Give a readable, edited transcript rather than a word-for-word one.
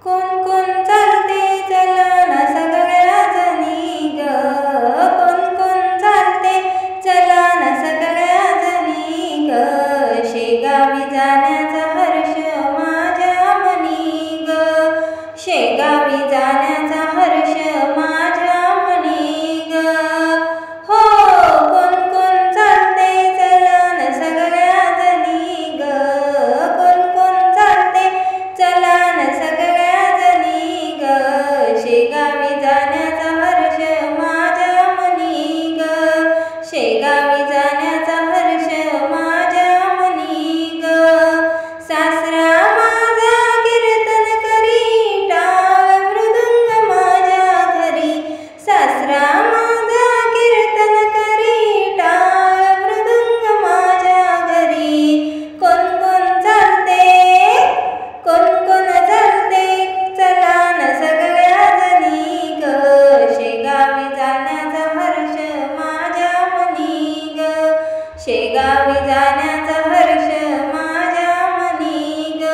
कोण कोण चालते चला ना सगळ्या जणी ग, कोण कोण चालते चला ना सगळ्या जणी ग, शेगावी जाण्याचा हर्ष माझ्या मनी ग, शेगावी जाण्याचा हर्ष माझ्या मनी ग. हो कोण कोण चालते चला ना सगळ्या जणी ग, कोण कोण चालते चला ना सगळ्या जणी ग, शेगावी जाण्याचा हर्ष माझ्या मनी ग, शेगावी जाण्याचा हर्ष माझ्या मनी ग. सासरा माझा कीर्तन करी टाळ मृदुंग माझ्या घरी, सासरा माझा कीर्तन करी टाळ मृदुंग माझ्या घरी. कोण कोण चालते कोण कोण चालते चला ना सगळ्या जणी ग, शेगावी जाण्याचा हर्ष माझ्या मनी ग, शेगावी जाण्याचा हर्ष माझ्या मनी ग.